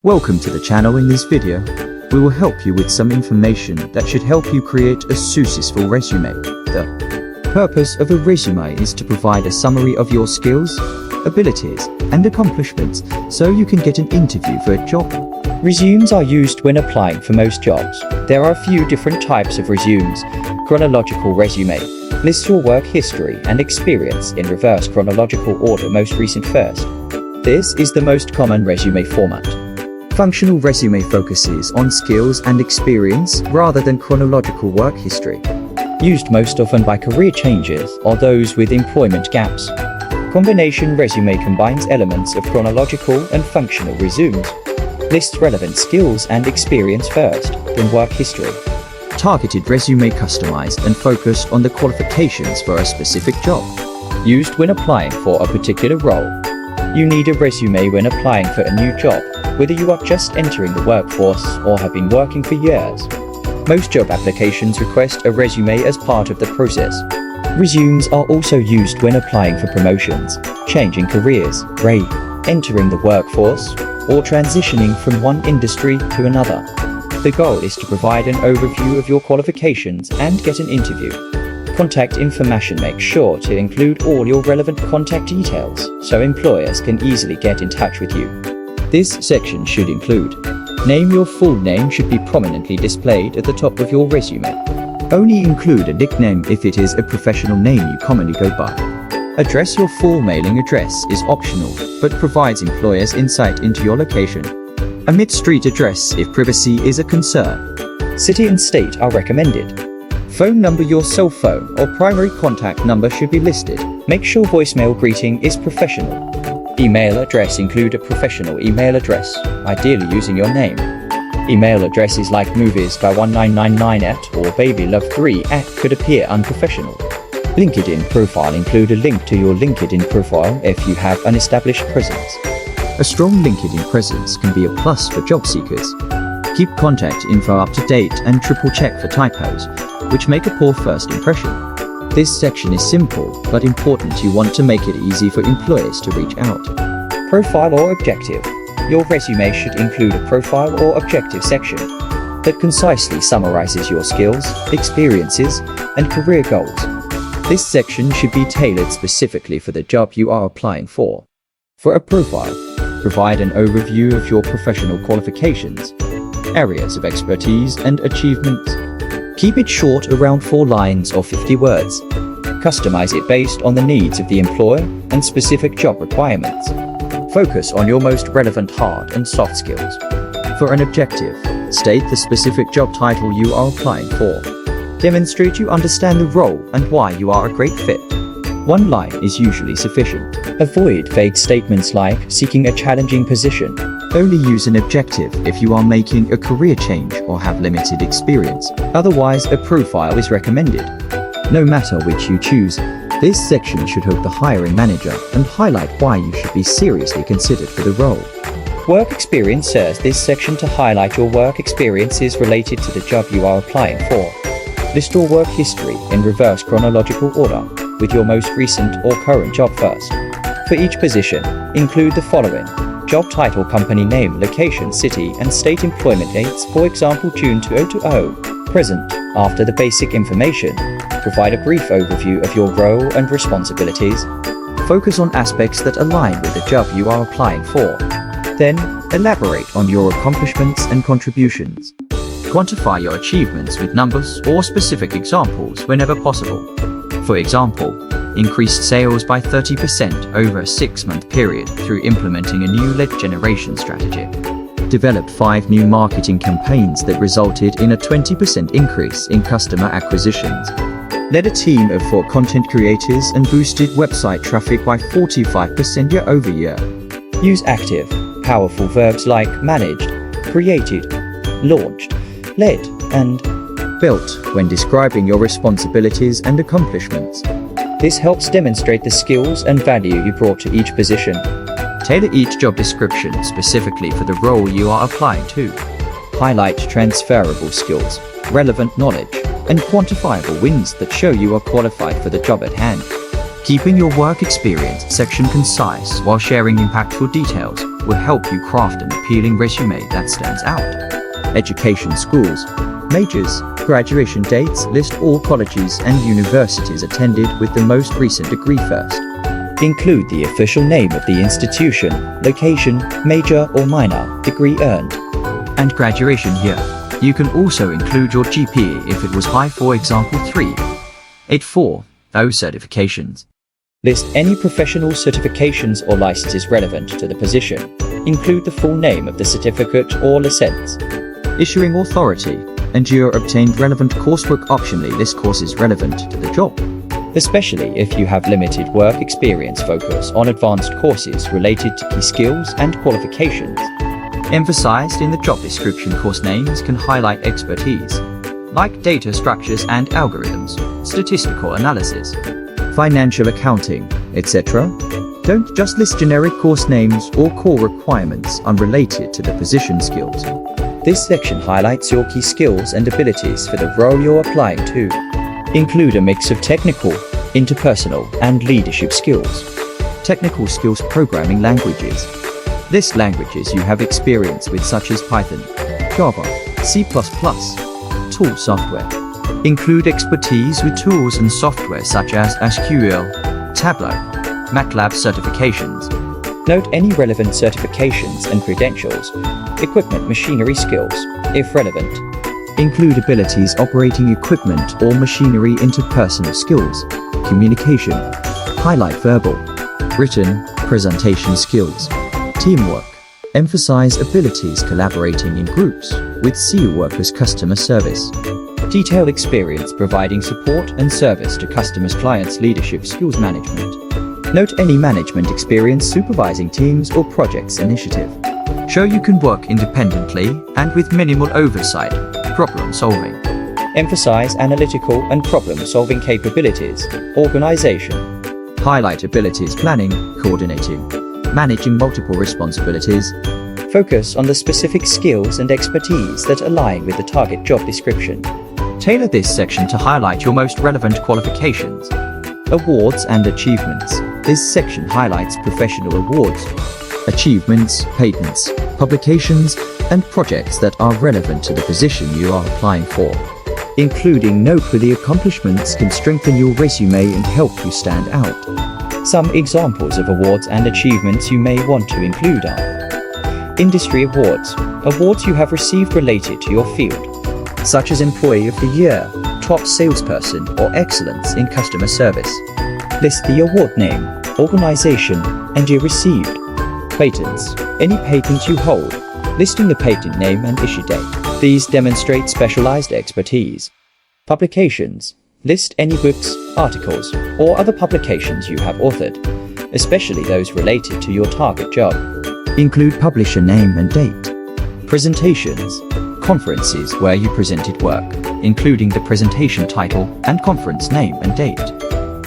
Welcome to the channel. In this video, we will help you with some information that should help you create a successful resume. The purpose of a resume is to provide a summary of your skills, abilities, and accomplishments so you can get an interview for a job. Resumes are used when applying for most jobs. There are a few different types of resumes. Chronological resume lists your work history and experience in reverse chronological order, most recent first. This is the most common resume format. Functional resume focuses on skills and experience rather than chronological work history. Used most often by career changers or those with employment gaps. Combination resume combines elements of chronological and functional resumes. Lists relevant skills and experience first, then work history. Targeted resume customized and focused on the qualifications for a specific job. Used when applying for a particular role. You need a resume when applying for a new job, whether you are just entering the workforce or have been working for years. Most job applications request a resume as part of the process. Resumes are also used when applying for promotions, changing careers, entering the workforce, or transitioning from one industry to another. The goal is to provide an overview of your qualifications and get an interview. Contact information. Make sure to include all your relevant contact details so employers can easily get in touch with you. This section should include name. Your full name should be prominently displayed at the top of your resume. Only include a nickname if it is a professional name you commonly go by. Address. Your full mailing address is optional but provides employers insight into your location. Omit street address if privacy is a concern. City and state are recommended. Phone number. Your cell phone or primary contact number should be listed. Make sure voicemail greeting is professional. Email address. Include a professional email address, ideally using your name. Email addresses like moviesguy1999 or babylove3 could appear unprofessional. LinkedIn profile. Include a link to your LinkedIn profile if you have an established presence. A strong LinkedIn presence can be a plus for job seekers. Keep contact info up to date and triple check for typos, which make a poor first impression. This section is simple but important. You want to make it easy for employers to reach out. Profile or objective. Your resume should include a profile or objective section that concisely summarizes your skills, experiences, and career goals. This section should be tailored specifically for the job you are applying for. For a profile, provide an overview of your professional qualifications, areas of expertise, and achievements. Keep it short, around 4 lines or 50 words. Customize it based on the needs of the employer and specific job requirements. Focus on your most relevant hard and soft skills. For an objective, state the specific job title you are applying for. Demonstrate you understand the role and why you are a great fit. 1 line is usually sufficient. Avoid vague statements like seeking a challenging position. Only use an objective if you are making a career change or have limited experience. Otherwise, a profile is recommended. No matter which you choose, this section should hook the hiring manager and highlight why you should be seriously considered for the role. Work experience. Serves this section to highlight your work experiences related to the job you are applying for. List your work history in reverse chronological order, with your most recent or current job first. For each position, include the following: job title, company name, location, city, and state, employment dates, for example June 2020, present. After the basic information, provide a brief overview of your role and responsibilities. Focus on aspects that align with the job you are applying for. Then, elaborate on your accomplishments and contributions. Quantify your achievements with numbers or specific examples whenever possible. For example, increased sales by 30% over a 6-month period through implementing a new lead generation strategy. Developed 5 new marketing campaigns that resulted in a 20% increase in customer acquisitions. Led a team of 4 content creators and boosted website traffic by 45% year-over-year. Use active, powerful verbs like managed, created, launched, led, and built when describing your responsibilities and accomplishments. This helps demonstrate the skills and value you brought to each position. Tailor each job description specifically for the role you are applying to. Highlight transferable skills, relevant knowledge, and quantifiable wins that show you are qualified for the job at hand. Keeping your work experience section concise while sharing impactful details will help you craft an appealing resume that stands out. Education schools, majors, graduation dates. List all colleges and universities attended with the most recent degree first. Include the official name of the institution, location, major or minor, degree earned, and graduation year. You can also include your GPA if it was high, for example 3.84. Those certifications. List any professional certifications or licenses relevant to the position. Include the full name of the certificate or license, Issuing authority, and your obtained relevant coursework. Optionally, list courses relevant to the job. especially if you have limited work experience. Focus on advanced courses related to key skills and qualifications. Emphasized in the job description, course names can highlight expertise, like data structures and algorithms, statistical analysis, financial accounting, etc. Don't just list generic course names or core requirements unrelated to the position skills. This section highlights your key skills and abilities for the role you're applying to. Include a mix of technical, interpersonal, and leadership skills. Technical skills, programming languages. List languages you have experience with, such as Python, Java, C++, tool software. Include expertise with tools and software such as SQL, Tableau, MATLAB certifications. Note any relevant certifications and credentials. Equipment, machinery skills, if relevant. Include abilities operating equipment or machinery. Interpersonal skills, communication. Highlight verbal, written, presentation skills. Teamwork. Emphasize abilities collaborating in groups with CE workers. Customer service. Detailed experience providing support and service to customers, clients. Leadership skills, management. Note any management experience supervising teams or projects. Initiative. Show you can work independently and with minimal oversight. Problem solving. Emphasize analytical and problem-solving capabilities. Organization. Highlight abilities planning, coordinating, managing multiple responsibilities. Focus on the specific skills and expertise that align with the target job description. Tailor this section to highlight your most relevant qualifications. Awards and achievements. This section highlights professional awards, achievements, patents, publications, and projects that are relevant to the position you are applying for. Including noteworthy accomplishments can strengthen your resume and help you stand out. Some examples of awards and achievements you may want to include are industry awards, awards you have received related to your field, such as Employee of the Year, Top Salesperson, or Excellence in Customer Service. List the award name, organization, and year received. Patents, any patent you hold, listing the patent name and issue date. These demonstrate specialized expertise. Publications, list any books, articles, or other publications you have authored, especially those related to your target job. Include publisher name and date. Presentations, conferences where you presented work, including the presentation title and conference name and date.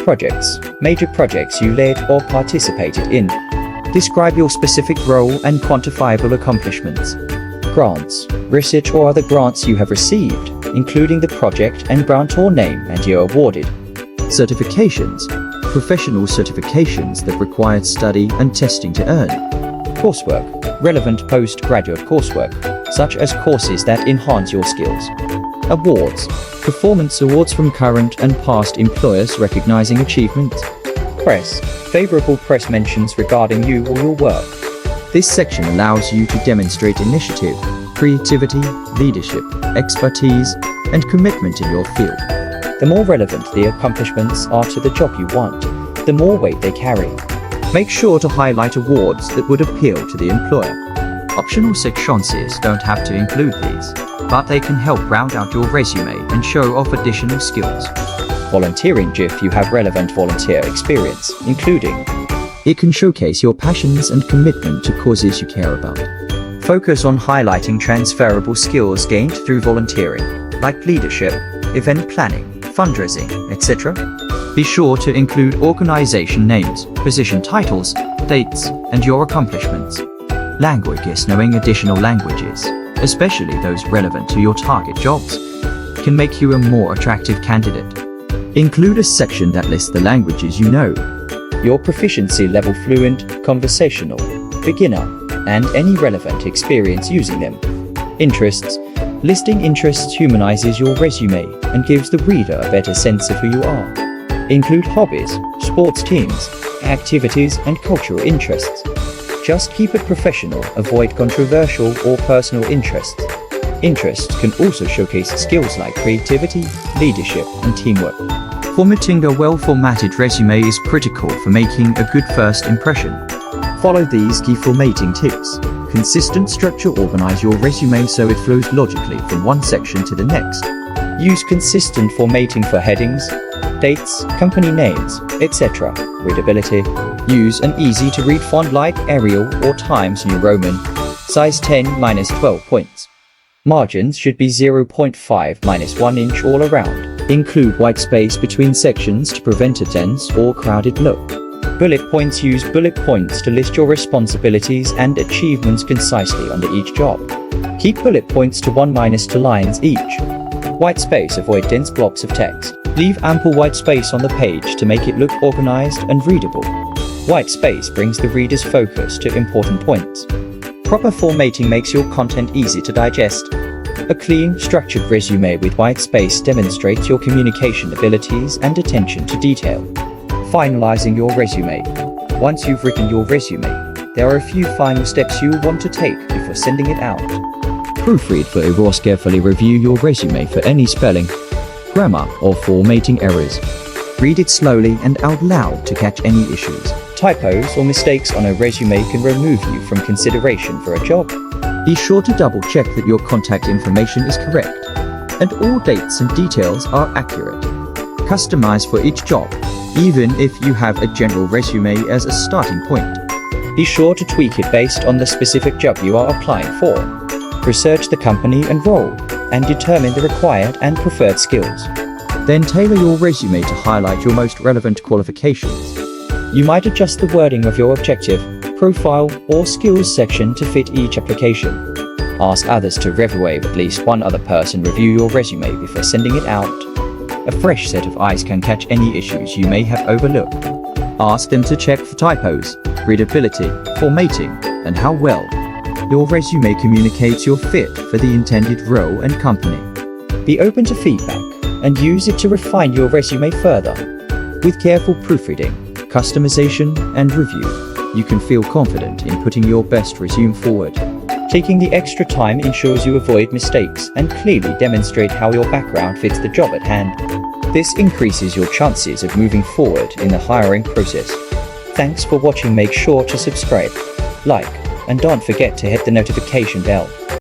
Projects, major projects you led or participated in. Describe your specific role and quantifiable accomplishments. Grants, research or other grants you have received, including the project and grantor name and year awarded. Certifications, professional certifications that required study and testing to earn. Coursework, relevant postgraduate coursework, such as courses that enhance your skills. Awards, performance awards from current and past employers recognizing achievement. Press, favorable press mentions regarding you or your work. This section allows you to demonstrate initiative, creativity, leadership, expertise, and commitment in your field. The more relevant the accomplishments are to the job you want, the more weight they carry. Make sure to highlight awards that would appeal to the employer. Optional sections don't have to include these, but they can help round out your resume and show off additional skills. Volunteering if you have relevant volunteer experience, including. It can showcase your passions and commitment to causes you care about. Focus on highlighting transferable skills gained through volunteering, like leadership, event planning, fundraising, etc. Be sure to include organization names, position titles, dates, and your accomplishments. Languages, knowing additional languages, especially those relevant to your target jobs, can make you a more attractive candidate. Include a section that lists the languages you know. Your proficiency level: fluent, conversational, beginner, and any relevant experience using them. Interests. Listing interests humanizes your resume and gives the reader a better sense of who you are. Include hobbies, sports teams, activities, and cultural interests. Just keep it professional, avoid controversial or personal interests. Interests can also showcase skills like creativity, leadership, and teamwork. Formatting a well-formatted resume is critical for making a good first impression. Follow these key formatting tips. Consistent structure. Organize your resume so it flows logically from one section to the next. Use consistent formatting for headings, dates, company names, etc. Readability. Use an easy-to-read font like Arial or Times New Roman. Size 10-12 points. Margins should be 0.5-1 inch all around. Include white space between sections to prevent a dense or crowded look. Bullet points. Use bullet points to list your responsibilities and achievements concisely under each job. Keep bullet points to 1-2 lines each. White space. Avoid dense blocks of text. Leave ample white space on the page to make it look organized and readable. White space brings the reader's focus to important points. Proper formatting makes your content easy to digest. A clean, structured resume with white space demonstrates your communication abilities and attention to detail. Finalizing your resume. Once you've written your resume, there are a few final steps you'll want to take before sending it out. Proofread for errors. Carefully review your resume for any spelling, grammar, or formatting errors. Read it slowly and out loud to catch any issues. Typos or mistakes on a resume can remove you from consideration for a job. Be sure to double-check that your contact information is correct, and all dates and details are accurate. Customize for each job, even if you have a general resume as a starting point. Be sure to tweak it based on the specific job you are applying for. Research the company and role, and determine the required and preferred skills. Then tailor your resume to highlight your most relevant qualifications. You might adjust the wording of your objective, profile, or skills section to fit each application. Ask others to review. At least one other person review your resume before sending it out. A fresh set of eyes can catch any issues you may have overlooked. Ask them to check for typos, readability, formatting, and how well your resume communicates your fit for the intended role and company. Be open to feedback and use it to refine your resume further. With careful proofreading, customization, and review, you can feel confident in putting your best resume forward. Taking the extra time ensures you avoid mistakes and clearly demonstrate how your background fits the job at hand. This increases your chances of moving forward in the hiring process. Thanks for watching. Make sure to subscribe, like, and don't forget to hit the notification bell.